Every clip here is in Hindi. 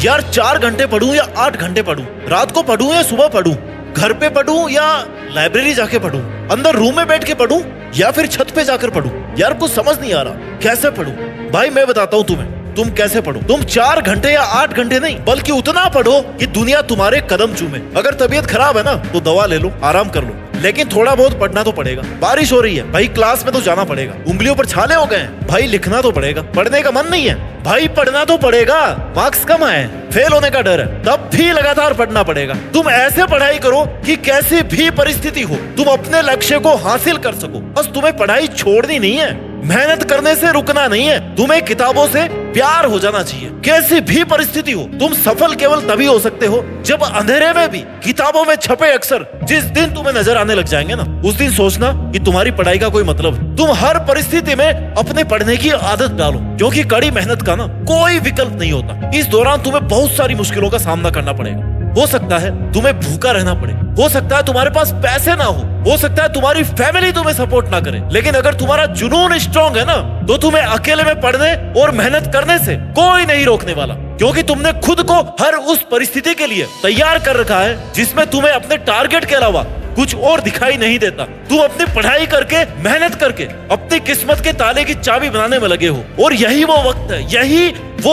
यार 4 घंटे पढूं या 8 घंटे पढूं, रात को पढूं या सुबह पढूं, घर पे पढूं या लाइब्रेरी जाके पढूं, अंदर रूम में बैठ के पढूं या फिर छत पे जाकर पढूं। यार कुछ समझ नहीं आ रहा कैसे पढूं। भाई मैं बताता हूँ तुम्हें, तुम कैसे पढ़ो। तुम 4 घंटे या 8 घंटे नहीं, बल्कि उतना पढ़ो कि दुनिया तुम्हारे कदम चूमे। अगर तबीयत खराब है ना तो दवा ले लो, आराम कर लो, लेकिन थोड़ा बहुत पढ़ना तो पड़ेगा। बारिश हो रही है भाई, क्लास में तो जाना पड़ेगा। उंगलियों पर छाले हो गए हैं भाई, लिखना तो पड़ेगा। पढ़ने का मन नहीं है भाई, पढ़ना तो पड़ेगा। मार्क्स कम आए, फेल होने का डर है, तब भी लगातार पढ़ना पड़ेगा। तुम ऐसे पढ़ाई करो कि कैसी भी परिस्थिति हो तुम अपने लक्ष्य को हासिल कर सको। बस तुम्हें पढ़ाई छोड़नी नहीं है, मेहनत करने से रुकना नहीं है, तुम्हें किताबों से प्यार हो जाना चाहिए। कैसी भी परिस्थिति हो तुम सफल केवल तभी हो सकते हो जब अंधेरे में भी किताबों में छपे अक्षर जिस दिन तुम्हें नजर आने लग जाएंगे ना, उस दिन सोचना कि तुम्हारी पढ़ाई का कोई मतलब है। तुम हर परिस्थिति में अपने पढ़ने की आदत डालो, क्योंकि कड़ी मेहनत का ना कोई विकल्प नहीं होता। इस दौरान तुम्हें बहुत सारी मुश्किलों का सामना करना पड़ेगा। हो सकता है तुम्हें भूखा रहना पड़े, हो सकता है तुम्हारे पास पैसे ना हो सकता है तुम्हारी फैमिली तुम्हें सपोर्ट ना करे, लेकिन अगर तुम्हारा जुनून स्ट्रांग है ना तो तुम्हें अकेले में पढ़ने और मेहनत करने से कोई नहीं रोकने वाला, क्योंकि तुमने खुद को हर उस परिस्थिति के लिए तैयार कर रखा है जिसमें तुम्हें अपने टारगेट के अलावा कुछ और दिखाई नहीं देता। तुम अपनी पढ़ाई करके, मेहनत करके अपनी किस्मत के ताले की चाबी बनाने में लगे हो, और यही वो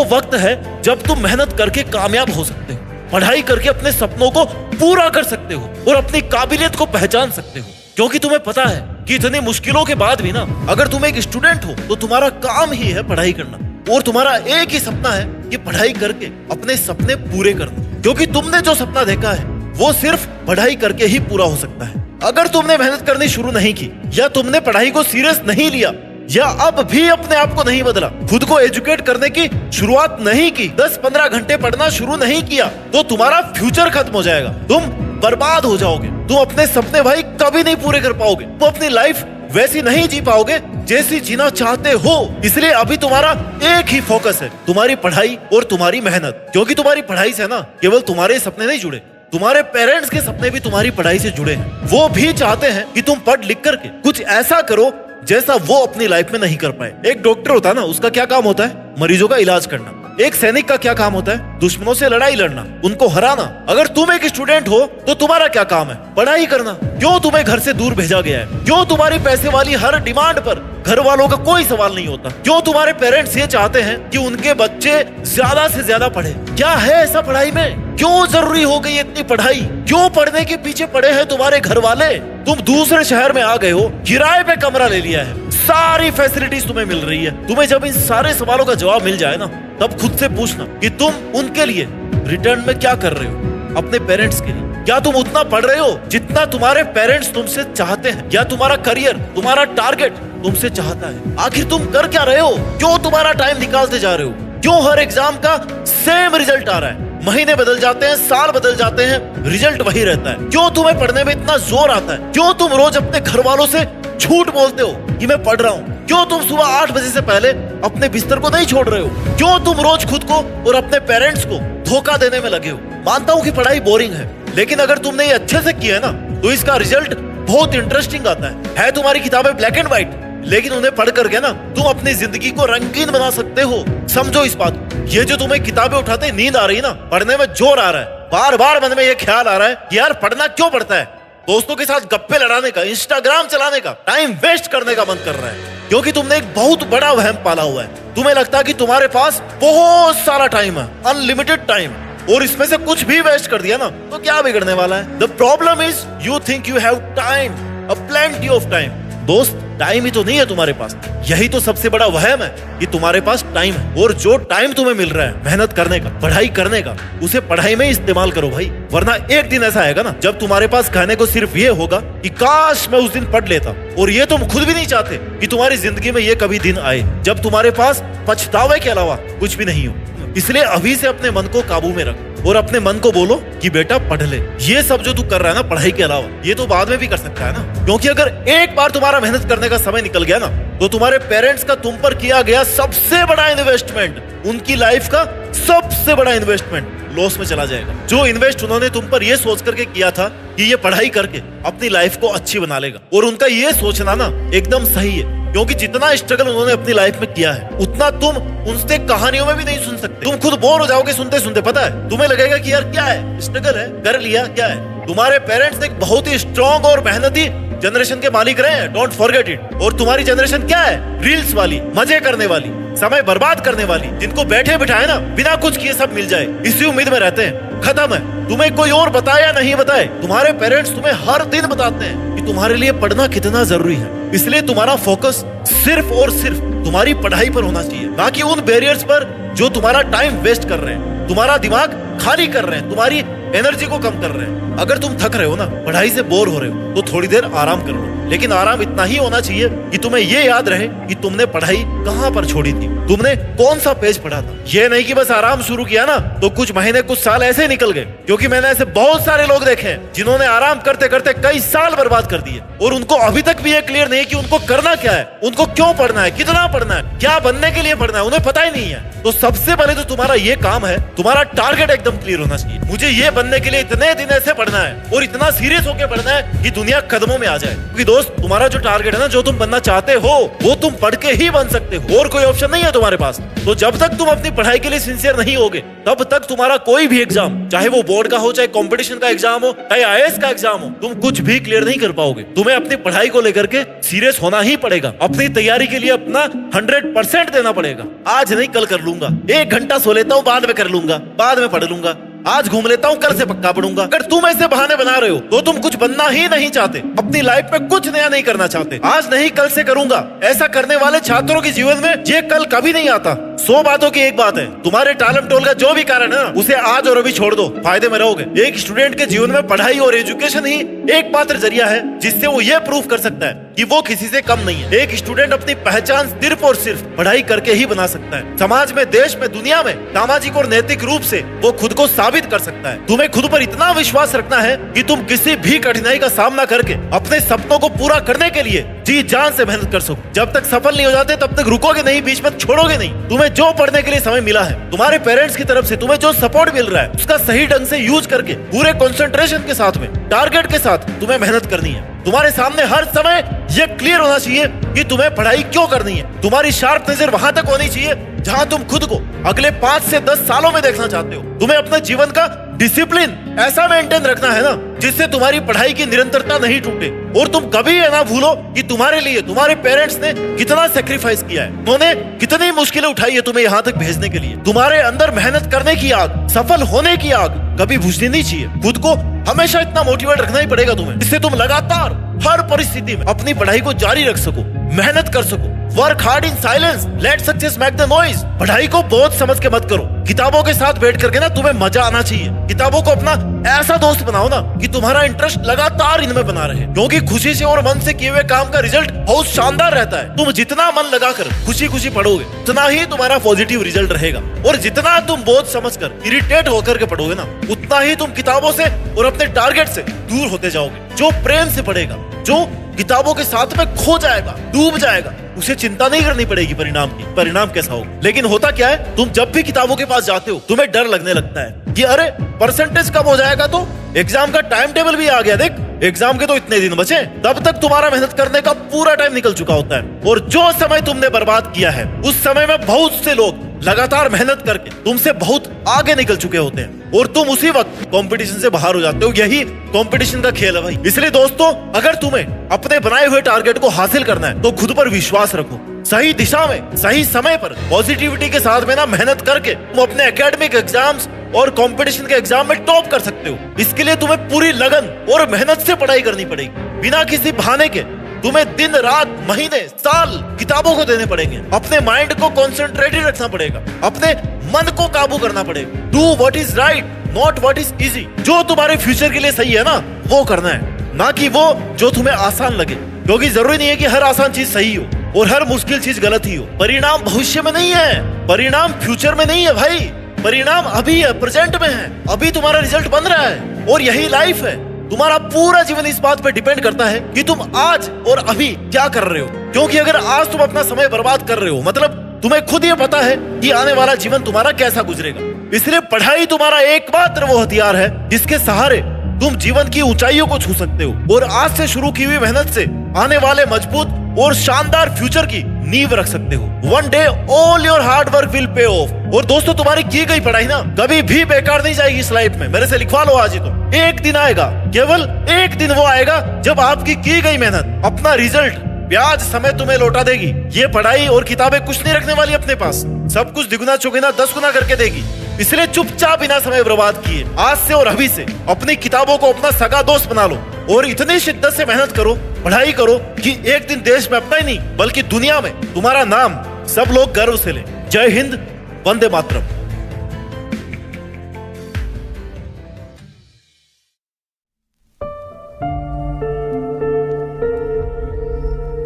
वक्त है जब तुम मेहनत करके कामयाब हो सकते हो, पढ़ाई करके अपने सपनों को पूरा कर सकते हो और अपनी काबिलियत को पहचान सकते हो। क्योंकि तुम्हें पता है कि इतनी मुश्किलों के बाद भी ना, अगर तुम एक स्टूडेंट हो तो तुम्हारा काम ही है पढ़ाई करना, और तुम्हारा एक ही सपना है कि पढ़ाई करके अपने सपने पूरे करना। क्योंकि तुमने जो सपना देखा है वो सिर्फ पढ़ाई करके ही पूरा हो सकता है। अगर तुमने मेहनत करनी शुरू नहीं की, या तुमने पढ़ाई को सीरियस नहीं लिया, या अब भी अपने आप को नहीं बदला, खुद को एजुकेट करने की शुरुआत नहीं की, 10-15 घंटे पढ़ना शुरू नहीं किया, तो तुम्हारा फ्यूचर खत्म हो जाएगा। तुम बर्बाद हो जाओगे। तुम अपने सपने भाई कभी नहीं पूरे कर पाओगे। तुम अपनी लाइफ वैसी नहीं जी पाओगे जैसी जीना चाहते हो। इसलिए अभी तुम्हारा एक ही फोकस है, तुम्हारी पढ़ाई और तुम्हारी मेहनत। क्योंकि तुम्हारी पढ़ाई से ना केवल तुम्हारे सपने नहीं जुड़े, तुम्हारे पेरेंट्स के सपने भी तुम्हारी पढ़ाई से जुड़े हैं। वो भी चाहते हैं कि तुम पढ़ लिख करके कुछ ऐसा करो जैसा वो अपनी लाइफ में नहीं कर पाए। एक डॉक्टर होता है ना, उसका क्या काम होता है? मरीजों का इलाज करना। एक सैनिक का क्या काम होता है? दुश्मनों से लड़ाई लड़ना, उनको हराना। अगर तुम एक स्टूडेंट हो तो तुम्हारा क्या काम है? पढ़ाई करना। क्यों तुम्हें घर से दूर भेजा गया है? क्यों तुम्हारी पैसे वाली हर डिमांड पर घर वालों का कोई सवाल नहीं होता? क्यों तुम्हारे पेरेंट्स ये चाहते हैं कि उनके बच्चे ज्यादा से ज्यादा पढ़े? क्या है ऐसा पढ़ाई में? क्यों जरूरी हो गई इतनी पढ़ाई? क्यों पढ़ने के पीछे पड़े हैं तुम्हारे घर वाले? तुम दूसरे शहर में आ गए हो, किराए पे कमरा ले लिया है, सारी फैसिलिटीज तुम्हें मिल रही है। तुम्हें जब इन सारे सवालों का जवाब मिल जाए ना, तब खुद से पूछना कि तुम उनके लिए रिटर्न में क्या कर रहे हो, अपने पेरेंट्स के लिए। क्या तुम उतना पढ़ रहे हो जितना तुम्हारे पेरेंट्स तुमसे चाहते हैं? या तुम्हारा करियर, तुम्हारा टारगेट तुमसे चाहता है? आखिर तुम कर क्या रहे हो? क्यों तुम्हारा टाइम निकालते जा रहे हो? क्यों हर एग्जाम का सेम रिजल्ट आ रहा है? महीने बदल जाते हैं, साल बदल जाते हैं, रिजल्ट वही रहता है। क्यों तुम्हें पढ़ने में इतना जोर आता है? क्यों तुम रोज अपने घर वालों से झूठ बोलते हो कि मैं पढ़ रहा हूँ? क्यों तुम सुबह 8 बजे से पहले अपने बिस्तर को नहीं छोड़ रहे हो? क्यों तुम रोज खुद को और अपने पेरेंट्स को धोखा देने में लगे हो? मानता हूँ कि पढ़ाई बोरिंग है, लेकिन अगर तुमने ये अच्छे से किया है ना तो इसका रिजल्ट बहुत इंटरेस्टिंग आता है। तुम्हारी किताबें ब्लैक एंड व्हाइट, लेकिन उन्हें पढ़ करके ना तुम अपनी जिंदगी को रंगीन बना सकते हो। समझो इस बात को। ये जो तुम्हें किताबें उठाते नींद आ रही है ना, पढ़ने में जोर आ रहा है, बार बार मन में ये ख्याल आ रहा है कि यार पढ़ना क्यों पड़ता है? दोस्तों के साथ गप्पे लड़ाने का, इंस्टाग्राम चलाने का, टाइम वेस्ट करने का मन कर रहा है, क्योंकि तुमने एक बहुत बड़ा वहम पाला हुआ है। तुम्हें लगता है कि तुम्हारे पास बहुत सारा टाइम है, अनलिमिटेड टाइम, और इसमें से कुछ भी वेस्ट कर दिया ना तो क्या बिगड़ने वाला है? The problem is you think you have time, a plenty of time. दोस्त, टाइम ही तो नहीं है तुम्हारे पास। यही तो सबसे बड़ा वहम है कि तुम्हारे पास टाइम है, और जो टाइम तुम्हें मिल रहा है मेहनत करने का, पढ़ाई करने का, उसे पढ़ाई में इस्तेमाल करो भाई। वरना एक दिन ऐसा आएगा ना जब तुम्हारे पास कहने को सिर्फ ये होगा कि काश मैं उस दिन पढ़ लेता। और ये तुम खुद भी नहीं चाहते कि तुम्हारी जिंदगी में ये कभी दिन आए जब तुम्हारे पास पछतावे के अलावा कुछ भी नहीं हो। इसलिए अभी से अपने मन को काबू में रख और अपने मन को बोलो कि बेटा पढ़ ले। ये सब जो तू कर रहा है ना पढ़ाई के अलावा, ये तो बाद में भी कर सकता है ना। क्योंकि अगर एक बार तुम्हारा मेहनत करने का समय निकल गया ना तो तुम्हारे पेरेंट्स का तुम पर किया गया सबसे बड़ा इन्वेस्टमेंट, उनकी लाइफ का सबसे बड़ा इन्वेस्टमेंट लॉस में चला जाएगा। जो इन्वेस्ट उन्होंने तुम पर ये सोच करके किया था कि ये पढ़ाई करके अपनी लाइफ को अच्छी बना लेगा, और उनका ये सोचना ना एकदम सही है। क्योंकि जितना स्ट्रगल उन्होंने अपनी लाइफ में किया है उतना तुम उनसे कहानियों में भी नहीं सुन सकते। तुम खुद बोर हो जाओगे सुनते सुनते, पता है तुम्हें लगेगा कि यार क्या है, स्ट्रगल है, कर लिया, क्या है। तुम्हारे पेरेंट्स एक बहुत ही स्ट्रॉन्ग और मेहनती जनरेशन के मालिक रहे हैं, डोंट फॉरगेट इट। और तुम्हारी जनरेशन क्या है, रील्स वाली, मजे करने वाली, समय बर्बाद करने वाली, जिनको बैठे बिठाए ना बिना कुछ किए सब मिल जाए इसी उम्मीद में रहते हैं। खत्म है, तुम्हें कोई और बताए या नहीं बताए, तुम्हारे पेरेंट्स तुम्हें हर दिन बताते हैं कि तुम्हारे लिए पढ़ना कितना जरूरी है। इसलिए तुम्हारा फोकस सिर्फ और सिर्फ तुम्हारी पढ़ाई पर होना चाहिए, ना कि उन बैरियर्स पर जो तुम्हारा टाइम वेस्ट कर रहे हैं, तुम्हारा दिमाग खाली कर रहे हैं, तुम्हारी एनर्जी को कम कर रहे हैं। अगर तुम थक रहे हो ना, पढ़ाई से बोर हो रहे हो, तो थोड़ी देर आराम कर लो, लेकिन आराम इतना ही होना चाहिए कि तुम्हें ये याद रहे कि तुमने पढ़ाई कहाँ पर छोड़ी थी, तुमने कौन सा पेज पढ़ा था। ये नहीं कि बस आराम शुरू किया ना तो कुछ महीने कुछ साल ऐसे निकल गए, क्योंकि मैंने ऐसे बहुत सारे लोग देखे हैं जिन्होंने आराम करते करते कई साल बर्बाद कर दिए और उनको अभी तक भी ये क्लियर नहीं कि उनको करना क्या है, उनको क्यों पढ़ना है, कितना पढ़ना है, क्या बनने के लिए पढ़ना है, उन्हें पता ही नहीं है। तो सबसे पहले तो तुम्हारा ये काम है, तुम्हारा टारगेट एकदम क्लियर होना चाहिए। मुझे ये बनने के लिए इतने दिन ऐसे पढ़ना है और इतना सीरियस होकर पढ़ना है कि दुनिया कदमों में आ जाए। क्योंकि दोस्त तुम्हारा जो टारगेट है ना, जो तुम बनना चाहते हो वो तुम पढ़ के ही बन सकते हो, और कोई ऑप्शन नहीं है तुम्हारे पास। तो जब तक तुम अपनी पढ़ाई के लिए सिंसियर नहीं होगे तब तक तुम्हारा कोई भी एग्जाम, चाहे वो बोर्ड का हो, चाहे कंपटीशन का एग्जाम हो, चाहे आईएएस का एग्जाम हो, तुम कुछ भी क्लियर नहीं कर पाओगे। तुम्हें अपनी पढ़ाई को लेकर के सीरियस होना ही पड़ेगा, अपनी तैयारी के लिए अपना 100% देना पड़ेगा। आज नहीं कल कर लूंगा, 1 घंटा सो लेता हूँ, बाद में कर लूंगा, बाद में पढ़ लूंगा, आज घूम लेता हूँ, कल से पक्का पढ़ूंगा। अगर तुम ऐसे बहाने बना रहे हो तो तुम कुछ बनना ही नहीं चाहते, अपनी लाइफ में कुछ नया नहीं करना चाहते। आज नहीं कल से करूंगा, ऐसा करने वाले छात्रों के जीवन में ये कल कभी नहीं आता। 100 बातों की एक बात है, तुम्हारे टालम टोल का जो भी कारण है उसे आज और अभी छोड़ दो, फायदे में रहोगे। एक स्टूडेंट के जीवन में पढ़ाई और एजुकेशन ही एकमात्र जरिया है जिससे वो ये प्रूव कर सकता है कि वो किसी से कम नहीं है। एक स्टूडेंट अपनी पहचान सिर्फ और सिर्फ पढ़ाई करके ही बना सकता है। समाज में, देश में, दुनिया में सामाजिक और नैतिक रूप से वो खुद को साबित कर सकता है। तुम्हें खुद पर इतना विश्वास रखना है कि तुम किसी भी कठिनाई का सामना करके अपने सपनों को पूरा करने के लिए जी जान से मेहनत कर सको। जब तक सफल नहीं हो जाते तब तक रुकोगे नहीं, बीच में छोड़ोगे नहीं। तुम्हें जो पढ़ने के लिए समय मिला है, तुम्हारे पेरेंट्स की तरफ से तुम्हें जो सपोर्ट मिल रहा है, उसका सही ढंग से यूज करके पूरे कंसंट्रेशन के साथ में, टारगेट के साथ तुम्हें मेहनत करनी है। तुम्हारे सामने हर समय ये क्लियर होना चाहिए कि तुम्हें पढ़ाई क्यों करनी है। तुम्हारी शार्प नजर वहां तक होनी चाहिए जहां तुम खुद को अगले 5 से 10 सालों में देखना चाहते हो। तुम्हें अपने जीवन का डिसिप्लिन ऐसा मेंटेन रखना है ना जिससे तुम्हारी पढ़ाई की निरंतरता नहीं टूटे, और तुम कभी ये ना भूलो कि तुम्हारे लिए तुम्हारे पेरेंट्स ने कितना सेक्रीफाइस किया है, उन्होंने कितनी मुश्किलें उठाई है तुम्हें यहाँ तक भेजने के लिए। तुम्हारे अंदर मेहनत करने की आग, सफल होने की आग कभी बुझनी नहीं चाहिए। खुद को हमेशा इतना मोटिवेट रखना ही पड़ेगा तुम्हें, जिससे तुम लगातार हर परिस्थिति में अपनी पढ़ाई को जारी रख सको, मेहनत कर सको। Work hard in silence, let success make the noise. पढ़ाई को बहुत समझ के मत करो, किताबों के साथ बैठ करके ना तुम्हें मजा आना चाहिए। किताबों को अपना ऐसा दोस्त बनाओ ना कि तुम्हारा इंटरेस्ट लगातार इनमें बना रहे, क्योंकि खुशी से और मन से किए हुए काम का रिजल्ट बहुत शानदार रहता है। तुम जितना मन लगाकर खुशी खुशी पढ़ोगे उतना ही तुम्हारा पॉजिटिव रिजल्ट रहेगा, और जितना तुम बोझ समझकर इरिटेट होकर के पढ़ोगे ना उतना ही तुम किताबों से और अपने टारगेट से दूर होते जाओगे। जो प्रेम से पढ़ेगा, जो किताबों के साथ में खो जाएगा, डूब जाएगा, उसे चिंता नहीं करनी पड़ेगी परिणाम की, परिणाम कैसा होगा। लेकिन होता क्या है, तुम जब भी किताबों के पास जाते हो तुम्हें डर लगने लगता है कि अरे परसेंटेज कम हो जाएगा, तो एग्जाम का टाइम टेबल भी आ गया, देख एग्जाम के तो इतने दिन बचे। तब तक तुम्हारा मेहनत करने का पूरा टाइम निकल चुका होता है, और जो समय तुमने बर्बाद किया है उस समय में बहुत से लोग लगातार मेहनत करके तुमसे बहुत आगे निकल चुके होते हैं, और तुम उसी वक्त कंपटीशन से बाहर हो जाते हो। यही कंपटीशन का खेल है भाई। इसलिए दोस्तों, अगर तुम्हें अपने बनाए हुए टारगेट को हासिल करना है तो खुद पर विश्वास रखो, सही दिशा में, सही समय पर, पॉजिटिविटी के साथ में ना मेहनत करके तुम अपने एकेडमिक एग्जाम्स और कंपटीशन के एग्जाम में टॉप कर सकते हो। इसके लिए तुम्हें पूरी लगन और मेहनत से पढ़ाई करनी पड़ेगी, बिना किसी बहाने के। तुम्हें दिन रात महीने साल किताबों को देने पड़ेंगे, अपने माइंड को कॉन्सेंट्रेटेड रखना पड़ेगा, अपने मन को काबू करना पड़ेगा। Do what is right, not what is easy. जो तुम्हारे फ्यूचर के लिए सही है ना वो करना है, ना कि वो जो तुम्हें आसान लगे, क्योंकि जरूरी नहीं है कि हर आसान चीज सही हो और हर मुश्किल चीज गलत ही हो। परिणाम भविष्य में नहीं है, परिणाम फ्यूचर में नहीं है भाई, परिणाम अभी है, प्रेजेंट में है। अभी तुम्हारा रिजल्ट बन रहा है और यही लाइफ है। तुम्हारा पूरा जीवन इस बात पे डिपेंड करता है कि तुम आज और अभी क्या कर रहे हो, क्योंकि अगर आज तुम अपना समय बर्बाद कर रहे हो मतलब तुम्हें खुद ये पता है कि आने वाला जीवन तुम्हारा कैसा गुजरेगा। इसलिए पढ़ाई तुम्हारा एकमात्र वो हथियार है जिसके सहारे तुम जीवन की ऊंचाइयों को छू सकते हो, और आज से शुरू की हुई मेहनत से आने वाले मजबूत और शानदार फ्यूचर की नींव रख सकते हो। One day all your hard work will pay of. और दोस्तों, तुम्हारी की गई पढ़ाई ना कभी भी बेकार नहीं जाएगी इस लाइफ में। मेरे से लिखवा लो आज ही तो। एक दिन आएगा, केवल एक दिन वो आएगा जब आपकी की गई मेहनत अपना रिजल्ट ब्याज समय तुम्हें लौटा देगी। ये पढ़ाई और किताबें कुछ नहीं रखने वाली अपने पास, सब कुछ दिगुना चौगुना 10 गुना करके देगी। इसलिए चुपचाप बिना समय बर्बाद किए आज से और अभी से अपनी किताबों को अपना सगा दोस्त बना लो और इतनी शिद्दत से मेहनत करो, पढ़ाई करो कि एक दिन देश में अपना ही नहीं बल्कि दुनिया में तुम्हारा नाम सब लोग गर्व से लें। जय हिंद, वंदे मातरम।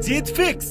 जीत फिक्स।